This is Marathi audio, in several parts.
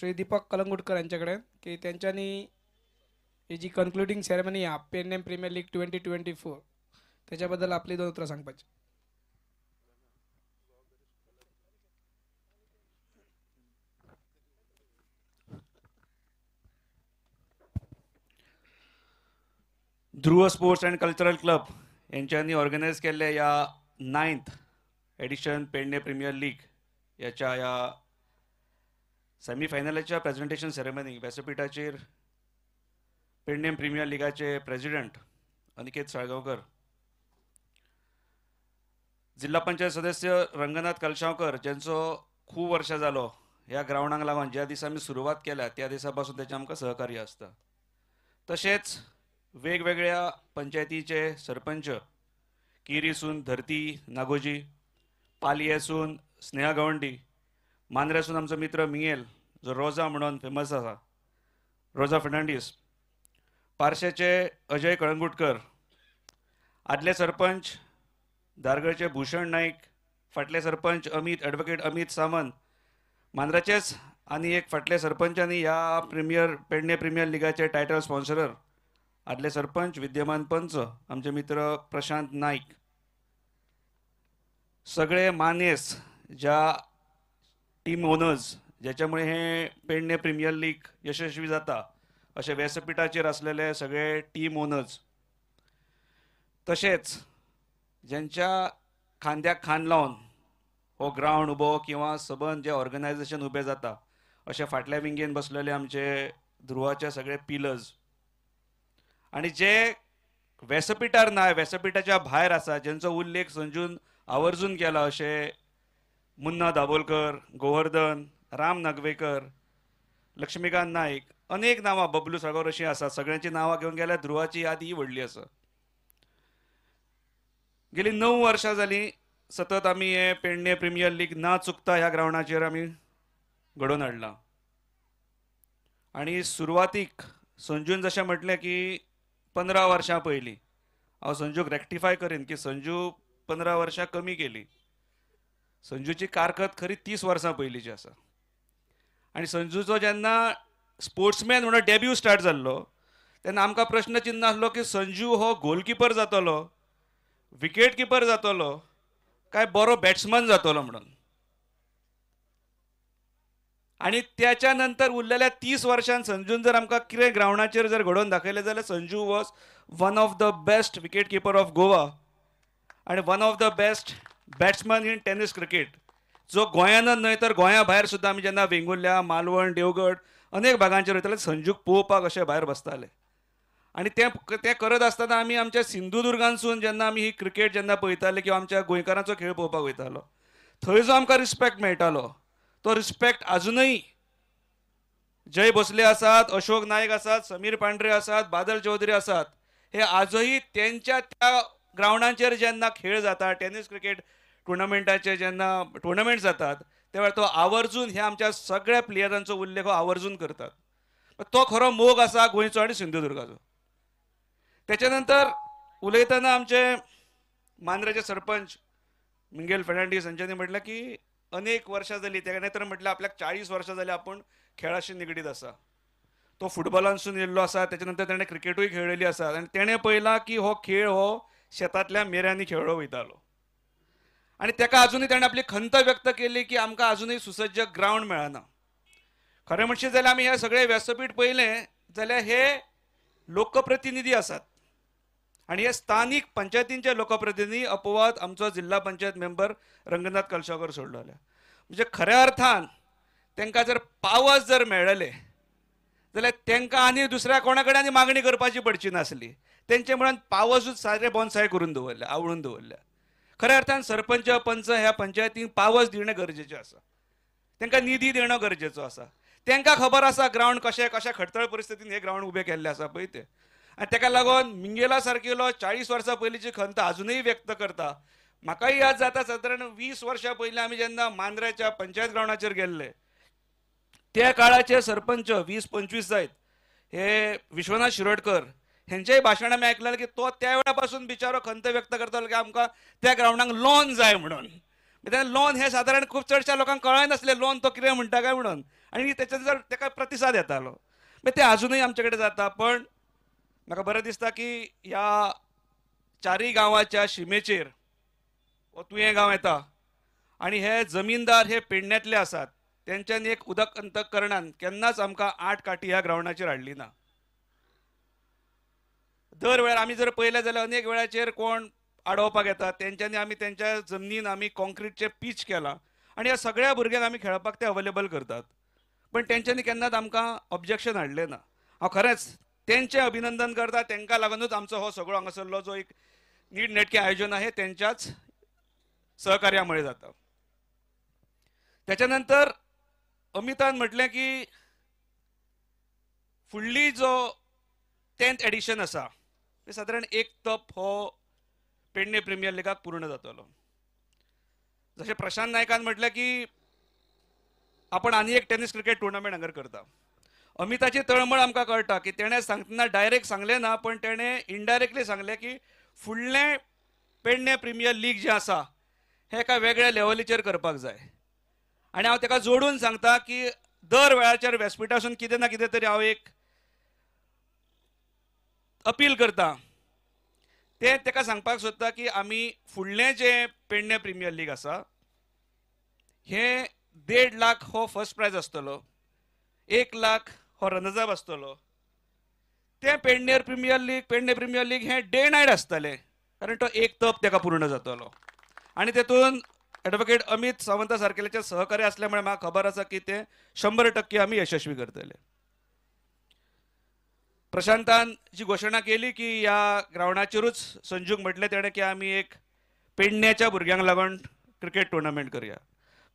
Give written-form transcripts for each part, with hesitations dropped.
श्री दीपक कलंगुटकर यांच्याकडे की त्यांच्यानी ही जी कन्क्लुडिंग सेरेमनी आहे पेडणेम प्रीमियर लीग 2024 त्याच्याबद्दल आपली 2 उत्तरं सांगपाची. Dhruv sports and cultural club यांच्यानी ऑर्गनाईज केलेल्या या 9th edition Pernem premier league याच्या या सेमीफायनलच्या प्रेझेंटेशन सेरेमनी व्यासपीठाचेर पेडणे प्रीमियर लीगाचे प्रेसिडेंट अनिकेत साळगांवकर, जिल्हा पंचायत सदस्य रंगनाथ कलशावकर ज्यांचो खूब वर्षां जालो ह्या ग्राउंडाक लागून ज्या दिसा आमी सुरवात केल्या त्या दिसा पासून त्याचे आमकां सहकार्य आसता. तशेंच वेगवेगळ्या पंचायतीचे सरपंच किरीसून धरती नागोजी, पालयेसून स्नेहा गवंडी, मांद्रेसून आमचो मित्र मिंगेल जो रोजा म्हणून फेमस आसा, रोजा फर्नांडीस, पार्शेचे अजय कळंगुटकर, आदले सरपंच दारगळचे भूषण नाईक, फाटले सरपंच ॲडव्होकेट अमित सामंत, मांद्राचेच आनी एक फाटले सरपंचांनी ह्या पेडणे प्रीमियर लीगाचे टायटल स्पॉन्सरर आदले सरपंच विद्यमान पंच आमचे मित्र प्रशांत नाईक, सगळे मानेस ज्या टीम ओनर्स ज्याच्यामुळे हे पेडणे प्रीमियर लीग यशस्वी जाता अशे व्यासपीठाचेर असलेले सगळे टीम ओनर्स, तशेंच ज्यांच्या खांद्याक खांद लावन हो ग्राउंड उबो किंवा सबंद जे ऑर्गनायझेशन उबें जाता अशे फाटल्या विंगेन बसलेले आमचे ध्रुवाचे सगळे पिलर्स आणि जे व्यासपीठार ना व्यासपीठाच्या भायर आसा ज्यांचो उल्लेख संजून आवर्जून केला अशे मुन्ना दाबोलकर, गोवर्धन, राम नागवेकर, लक्ष्मीकांत नाईक, अनेक नांवां बबलू साळगांव अशीं आसा. सगळ्यांची नांवां घेवन गेल्यार ध्रुवाची याद ही व्हडली आसा. गेली 9 वर्सां जालीं सतत आमी हे पेडणे प्रीमियर लीग ना चुकता ह्या ग्राउंडाचेर आमी घडोवन हाडला. आणि सुरवातीक संजून जशें म्हटलें की 15 वर्सां पयलीं, हांव संजूक रेक्टिफाय करीन की संजू 15 वर्सां कमी केली. संजूची कारकत खरी 30 वर्सां पयलींची आसा. आनी संजूचो जेन्ना स्पोर्ट्समॅन म्हणून डेब्यू स्टार्ट जाल्लो तेन्ना आमकां प्रश्न चिन्ह आसलो की संजू हो गोलकीपर जातलो, विकेट किपर जातलो काय बरो बॅट्समॅन जातलो म्हणून. आणि त्याच्या नंतर उरलेल्या 30 वर्षांत संजून जर आमकां कितें ग्राउंडाचेर जर घडोवन दाखयलें जाल्यार Sanju was one of the best wicket keeper of Goa आणि one of the best batsman in tennis cricket, जो गोंयांतच न्हय तर गोंया भायर सुद्दां आमी जेन्ना वेंगुर्ल्या, मालवण, देवगड अनेक भागांचेर वयताले संजूक पळोवपाक अशे भायर बसताले. आणि ते करत आसतना आमी आमच्या सिंधुदुर्गांसून जेन्ना आमी ही क्रिकेट जेन्ना पळयताले किंवा आमच्या गोंयकारांचो खेळ पळोवपाक वयतालो थंय जो आमकां रिस्पेक्ट मेळटालो तो रिस्पेक्ट अजूनय जय भोसले आसात, अशोक नायक आसात, समीर पांढरे आसात, बादल चौधरी आसात, हे आजही त्यांच्या त्या ग्राउंडाचेर जेन्ना खेळ जाता टेनिस क्रिकेट टुर्नामेंटाचे जेन्ना टुर्नामेंट जातात तेव्हा तो आवर्जून ह्या आमच्या सगळ्या प्लेयरांचो उल्लेख आवर्जून करतात. तो खरो मोग आसा गोंयचो आणि सिंधुदुर्गाचो. त्याच्यानंतर उलयतना आमचे मांद्रेचे सरपंच मिंगेल फर्नांडीस हांच्यांनी म्हटलं की अनेक वर्सां जालीं, ताणें तर म्हटलें आपल्याक 40 वर्सां जालीं आपूण खेळाशी निगडीत आसा. तो फुटबॉलानसून येयल्लो आसा, त्याच्यानंतर ताणें क्रिकेटूय खेळिल्ली आसा आनी ताणें पळयलां की हो खेळ हो शेतांतल्या मेऱ्यांनी खेळ्ळो वयतालो. आनी ताका अजुनूय ताणें आपली खंत व्यक्त केली की आमकां अजुनूय सुसज्ज ग्राउंड मेळना. खरें म्हणशी जाल्यार आमी हे सगळे व्यासपीठ पळयलें जाल्यार हे लोकप्रतिनिधी आसात आणि हे स्थानिक पंचायतींचे लोकप्रतिनिधी अपवाद आमचो जिल्हा पंचायत मेंबर रंगनाथ कलशावकर सोडलेले. म्हणजे खऱ्या अर्थान तांकां जर पावस जर मेळ्ळले जाल्यार तांकां आनी दुसऱ्या कोणा कडेन आनी मागणी करपाची पडची नासली. तेंचे म्हणून पावसूच सारे बोनसाय करून दवरल्या, आवळून दवरल्या. खऱ्या अर्थान सरपंच पंच ह्या पंचायतींक पावस दिणें गरजेचें आसा, तांकां निधी देणं गरजेचो आसा. तांकां खबर आसा ग्राउंड कशा खडतळ परिस्थितीन हे ग्राउंड उबे केल्ले आसा पळय ते. आनी ताका लागून मिंगेला सारकेलो 40 वर्सां पयलींची खंत अजूनय व्यक्त करता. म्हाकाय याद जाता सादारण 20 वर्सां पयलीं आमी जेन्ना मांद्रेच्या पंचायत ग्राउंडाचेर गेल्ले त्या काळाचे सरपंच 20-25 जायत हे विश्वनाथ शिरोडकर हेंचेय भाशण आमी आयकलें की तो त्या वेळा पासून बिचारो खंत व्यक्त करतालो की आमकां त्या ग्राउंडाक लॉन जाय म्हणून. लॉन हे सादारण खूब चडशा लोकांक कळय नासलें लॉन तो कितें म्हणटा काय म्हणून. आनी त्याच्यात ताका प्रतिसाद येतालो. मागीर ते अजूनय आमचे कडेन जाता. पण म्हाका बरें दिसता की ह्या चारय गांवाच्या शिमेचेर हो तुयें गांव येता आनी हे जमीनदार हे पेडण्यांतले आसात. तेंच्यांनी एक उदक अंतकरणान केन्नाच आमकां 8 काठी ह्या ग्रावंडाचेर हाडली ना. दर वेळार आमी जर पळयलें जाल्यार अनेक वेळाचेर कोण आडोवपाक येतात. तेंच्यांनी आमी तेंच्या जमनीन आमी कॉन्क्रीटचे पीच केला आनी ह्या सगळ्या भुरग्यांक आमी खेळपाक ते अवेलेबल करतात. पण तेंच्यांनी केन्नाच आमकां ऑब्जेक्शन हाडलें ना. हांव खरेंच तेंचें अभिनंदन करता. तांकां लागूनच आमचो हो सगळो हांगासरलो जो एक नीटनेटकें आयोजन आहे तेंच्याच सहकार्यामुळे जाता. त्याच्या नंतर अमितान म्हटलें की फुडली जो 10th एडिशन आसा ते सादारण एक तप हो पेडणे प्रिमियर लिगाक पूर्ण जातलो. जशें प्रशांत नायकान म्हटलें की आपण आनी एक टेनिस क्रिकेट टुर्नामेंट हांगर करता. अमिताची तळमळ आमकां कळटा की तेणें सांगतना डायरेक्ट सांगलें ना, पण तेणें इनडायरेक्टली सांगलें की फुडलें पेडणे प्रिमियर लीग जें आसा हें एका वेगळ्या लेवलीचेर करपाक जाय. आनी हांव ताका जोडून सांगता की दर वेळाचेर व्यासपीठासून कितें ना कितें तरी हांव एक अपील करता. ते ताका सांगपाक सोदता की आमी फुडलें जें पेडणे प्रिमियर लीग आसा हें 1.5 लाख हो फर्स्ट प्रायज आसतलो, 1 लाख हो रनर्स अप आसतलो. तें पेडणे प्रिमियर लीग हें डे नायट आसतलें, कारण तो एक तप ताका पूर्ण जातलो. आनी तेतून एडवोकेट अमित सावंता सारकेल्याचें सहकार्य असल्यामुळे म्हाका खबर आसा की ते 100% आमी यशस्वी करतले. प्रशांतान जी घोशणा केली की ह्या ग्रावंडाचेरूच संजूक म्हटलें तेणें की आमी एक पेडण्याच्या भुरग्यांक लागून क्रिकेट टुर्नामेंट करया.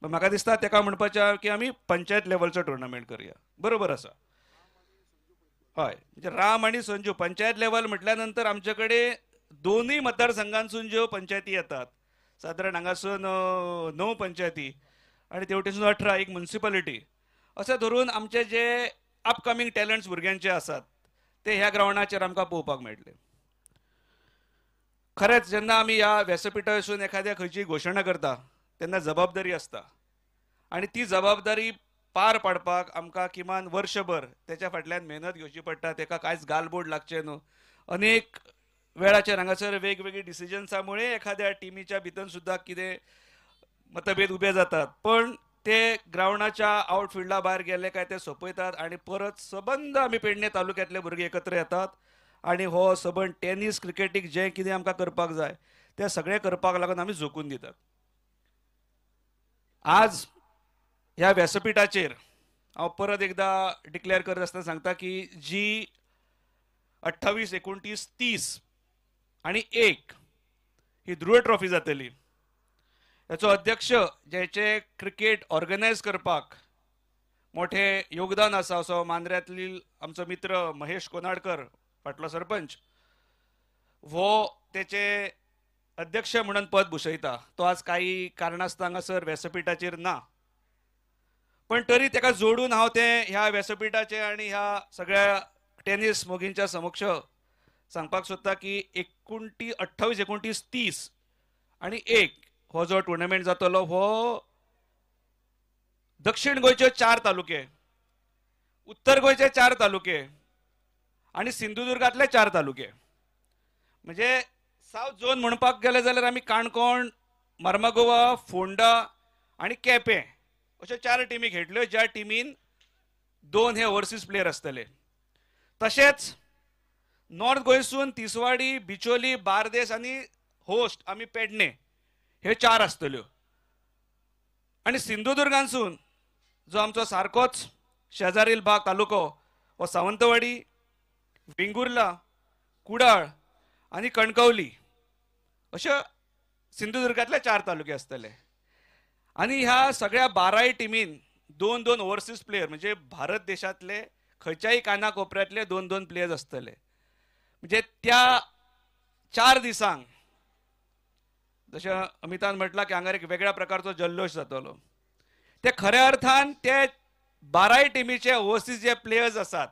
म्हाका दिसता ताका म्हणपाचें की आमी पंचायत लेवलचो टुर्नामेंट करया. बरोबर आसा? हय, म्हणजे राम आणि संजू पंचायत लेवल म्हटल्या नंतर आमचे कडेन दोनूय मतदारसंघांसून ज्यो पंचायती येतात, सादारण हांगासून 9 पंचायती आनी तेवटेसून 18 एक म्युनिसिपालिटी, अशें धरून आमचे जे अपकमिंग टॅलंट्स भुरग्यांचे आसात ते ह्या ग्रावंडाचेर आमकां पळोवपाक मेळटले. खरेंच जेन्ना आमी ह्या व्यासपीठासून एखाद्या खंयची घोशणा करता तेन्ना जबाबदारी आसता आनी ती जबाबदारी पार पाडपाक आमकां किमान वर्षभर त्याच्या फाटल्यान मेहनत घेवची पडटा. ताका कांयच गालबोड लागचे न्हू. अनेक वेळाचेर हांगासर वेगवेगळी डिसिजन्सामुळे एखाद्या टिमीच्या भितर सुद्दां कितें मतभेद उबे जातात, पण ते ग्रावंडाच्या आउटफिल्डा भायर गेले काय ते सोपयतात आनी परत सबंद आमी पेडणे तालुक्यांतले भुरगे एकत्र येतात आनी हो सबंद टेनिस क्रिकेटीक जें कितें आमकां करपाक जाय तें सगळें करपाक लागून आमी झोकून दितात. आज ह्या व्यासपीठाचेर हांव परत एकदा डिक्लेअर करत आसतना सांगता की जी 28, 29, 30 आनी 1 ही ध्रुव ट्रॉफी जातली. हाचो अध्यक्ष जेचे क्रिकेट ऑर्गनायज करपाक मोठे योगदान आसा असो मांद्र्यातली आमचो मित्र महेश कोनाडकर फाटलो सरपंच हो तेचे अध्यक्ष म्हणून पद भुशयता. तो आज काही कारणास्तव हांगासर व्यासपीठाचेर ना, पण तरी ताका जोडून हांव ते ह्या व्यासपीठाचे आनी ह्या सगळ्या टेनिस मोगींच्या समक्ष सांगपाक सोदता की 28, 29, 30 आनी 1 हो जो टुर्नामेंट जातलो हो दक्षिण गोंयचे 4 तालुके, उत्तर गोंयचे 4 तालुके आनी सिंधुदुर्गांतले 4 तालुके, म्हणजे सावथ झोन म्हणपाक गेले जाल्यार आमी काणकोण, मार्मागोवा, फोंडा आनी केपें अश्यो 4 टिमी खेळटल्यो, ज्या टिमीन 2 हे ओव्हरसीज प्लेयर आसतले. तशेंच नॉर्थ गोंयसून तिसवाडी, बिचोली, बार्देस आनी होस्ट आमी पेडणे हे 4 आसतल्यो. आनी सिंधुदुर्गांसून जो आमचो सारकोच शेजारील भाग तालुको हो सावंतवाडी, वेंगुर्ला, कुडाळ आनी कणकवली अश्यो सिंधुदुर्गांतले 4 तालुके आसतले. आनी ह्या सगळ्या 12 टिमीन 2-2 ओव्हरसीज प्लेयर म्हणजे भारत देशातले खंयच्याय काना कोपऱ्यातले 2-2 प्लेयर्स आसतले. म्हणजे त्या 4 दिसांक जशें अमितान म्हटलां की हांगा एक वेगळ्या प्रकारचो जल्लोश जातलो. ते खऱ्या अर्थान ते 12 टिमीचे ओव्हरसीज जे प्लेयर्स आसात,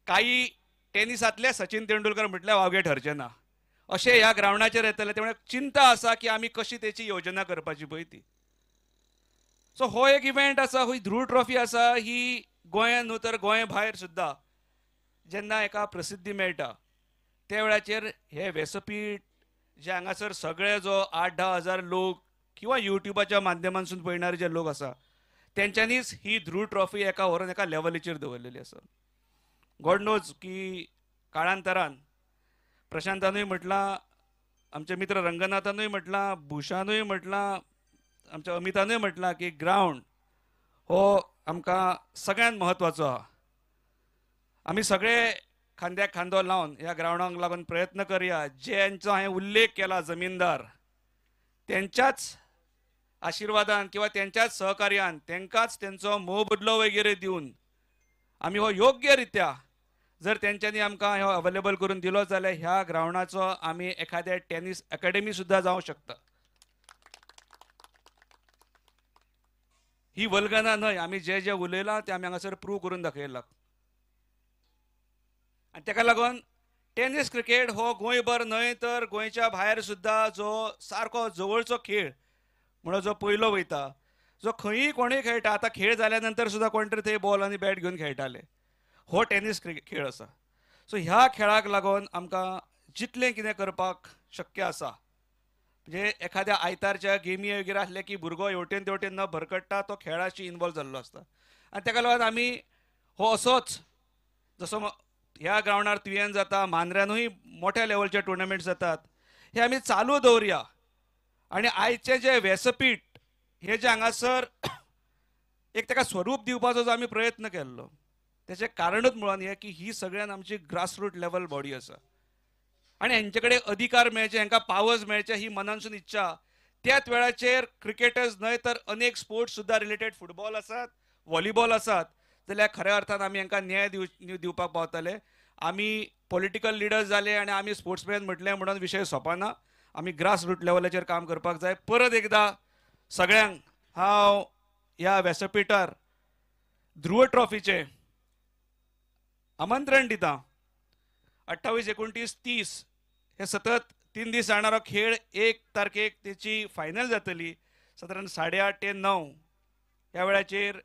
काही टेनिसांतले सचिन तेंडुलकर म्हटल्यार वावगे ठरचे ना अशें ह्या ग्रावंडाचेर येतले. त्यामुळे चिंता आसा की आमी कशी तेची योजना करपाची पळय ती. सो हो एक इव्हेंट आसा, ही ध्रुव ट्रॉफी आसा, ही गोंयांत न्हू तर गोंया भायर सुद्दां जेन्ना एका प्रसिद्धी मेळटा त्या वेळाचेर हे व्यासपीठ जे हांगासर सगळे जो 8-10 हजार लोक किंवा युट्यूबाच्या माध्यमांसून पळयणारे जे लोक आसा तेंच्यांनीच ही ध्रुव ट्रॉफी एका व्हरून एका लेवलीचेर दवरलेली आसा. गॉड नोज की काळांतरान प्रशांतानूय म्हटलां, आमचे मित्र रंगनाथानूय म्हटलां, भुशानूय म्हटलां, आमच्या अमितानूय म्हटलां की ग्रावंड हो आमकां सगळ्यांत म्हत्वाचो आहा. आमी सगळे खांद्याक खांदो लावन ह्या ग्रावंडाक लागून प्रयत्न करया. ज्यांचो हांवें उल्लेख केला जमीनदार, त्यांच्याच आशिर्वादान किंवा त्यांच्याच सहकार्यान तेंकाच तेंचो मोबदलो वगैरे दिवन आमी हो योग्य रित्या जर तेंच्यांनी आमकां हो अवेलेबल करून दिलो जाल्यार ह्या ग्रावंडाचो आमी एखाद्या टेनीस अकॅडमी सुद्दां जावं शकता. ही वल्गना न्हय, आमी जे जे उलयलां ते आमी हांगासर प्रूव करून दाखयलां. आनी ताका लागून टेनीस क्रिकेट हो गोंयभर न्हय तर गोंयच्या भायर सुद्दां जो सारको जवळचो खेळ म्हणून जो पयलो वयता, जो खंयी कोणूय खेळटा. आतां खेळ जाल्या नंतर सुद्दां कोण तरी थंय बॉल आनी बॅट घेवन खेळटाले. हो टेनीस खेळ आसा. सो ह्या खेळाक लागून आमकां जितलें कितें करपाक शक्य आसा, म्हणजे एखाद्या आयतारच्या गेमी वगैरे आसले की भुरगो हेवटेन तेवटेन न भरकटता तो खेळाशी इन्वॉल्व जाल्लो आसता. आनी ताका लागून आमी हो असोच जसो ह्या ग्रावंडार तुवें जाता, मांद्र्यानूय मोठ्या लेवलचे टुर्नामेंट जातात, हे आमी चालू दवरया. आनी आयचे जे व्यासपीठ हे जे हांगासर एक ताका स्वरूप दिवपाचो जो आमी प्रयत्न केल्लो तेचें कारणूच मुळान हें की ही सगळ्यान आमची ग्रासरूट लेवल बॉडी आसा. आनी हेंचे कडेन अधिकार मेळचे, हांकां पावर्स मेळचे ही मनानसून इच्छा. त्याच वेळाचेर क्रिकेटर्स न्हय तर अनेक स्पोर्ट्स सुद्दां रिलेटेड, फुटबॉल आसात, व्हॉलीबॉल आसात, जाल्यार खऱ्या अर्थान आमी हांकां न्याय दिवपाक पावतले. आमी पॉलिटिकल लिडर्स जाले आनी आमी स्पोर्ट्समॅन म्हटलें म्हणून विशय सोंपना. आमी ग्रास रूट लेवलाचेर काम करपाक जाय. परत एकदां सगळ्यांक हांव ह्या व्यासपीठार ध्रुव ट्रॉफीचें आमंत्रण दितां. 28, 29, 30 हे सतत 3 दीस जाणारो खेळ 1 तारखेक तेची फायनल जातली सादारण 8:30 ते 9 ह्या वेळाचेर.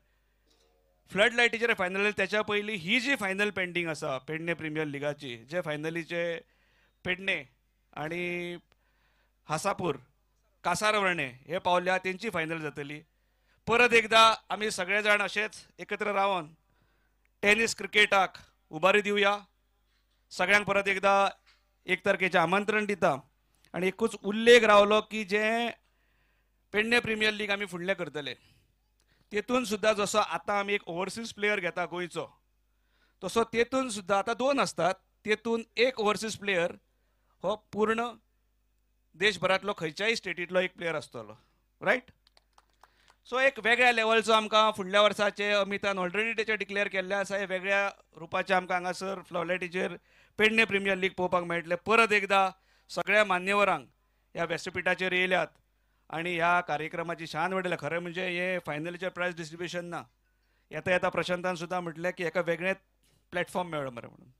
फ्लड लायटीचेर फायनल त्याच्या पयलीं ही जी फायनल पेंडींग आसा पेडणे प्रिमियर लिगाची, जे फायनलीचे पेडणे आनी हासापूर, कासारवर्णे हे पावल्या, तेंची फायनल जातली. परत एकदां आमी सगळे जाण अशेच एकत्र रावन टेनीस क्रिकेटाक उबारी दिवया. सगळ्यांक परत एकदां 1 तारखेचें आमंत्रण दिता. आनी एकूच उल्लेख रावलो की जे पेडणे प्रिमियर लीग आमी फुडलें करतले तेतून सुद्दां जसो आतां आमी एक ओवरसीज प्लेयर घेता गोंयचो, तसो तेतून सुद्दां आतां 2 आसतात, तेतून एक ओवरसीज प्लेयर हो पूर्ण देशभरांतलो खंयच्याय स्टेटींतलो एक प्लेयर आसतलो. रायट. सो एक वेगळ्या लेवलचो आमकां फुडल्या वर्साचे अमितान ऑलरेडी तेचे डिक्लेअर केल्ले आसा. हे वेगळ्या रुपाचे आमकां हांगासर फ्लॉवलायटीचेर पेडणे प्रिमियर लीग पळोवपाक मेळटले. परत एकदां सगळ्या मान्यवरांक ह्या व्यासपीठाचेर येयल्यात आनी ह्या कार्यक्रमाची शान वाडयल्या. खरें म्हणजे हे फायनलीचें प्रायज डिस्ट्रिब्युशन ना. येता येता प्रशांतान सुद्दां म्हटलें की हेका वेगळेंच प्लॅटफॉर्म मेळ्ळो मरे म्हणून.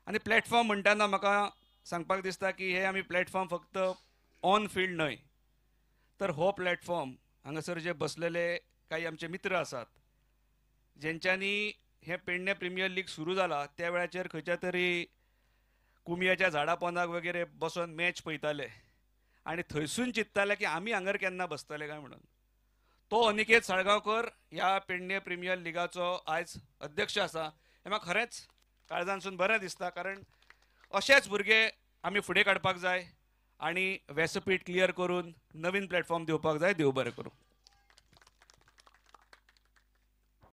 आनी प्लॅटफॉर्म म्हणटाना म्हाका सांगपाक दिसता की हे आमी प्लॅटफॉर्म फक्त ऑन फील्ड न्हय तर हो प्लॅटफॉर्म हांगासर जे बसलेले काही आमचे मित्र आसात जेंच्यांनी हे पेडणे प्रिमियर लीग सुरू जाला त्या वेळाचेर खंयच्या तरी कुमियाच्या झाडा पोंदाक वगैरे बसून मॅच पळयताले आनी थंयसून चिंत्ताले की आमी हांगर केन्ना बसतले काय म्हणून. तो अनिकेत साळगांवकर ह्या पेडणे प्रिमियर लिगाचो आयज अध्यक्ष आसा. हें म्हाका खरेंच काळजांतसून बरें दिसता, कारण अशेच भुरगे आमी फुडें काडपाक जाय आनी व्यासपीठ क्लियर करून नवीन प्लॅटफॉर्म दिवपाक जाय. देव बरें करूं.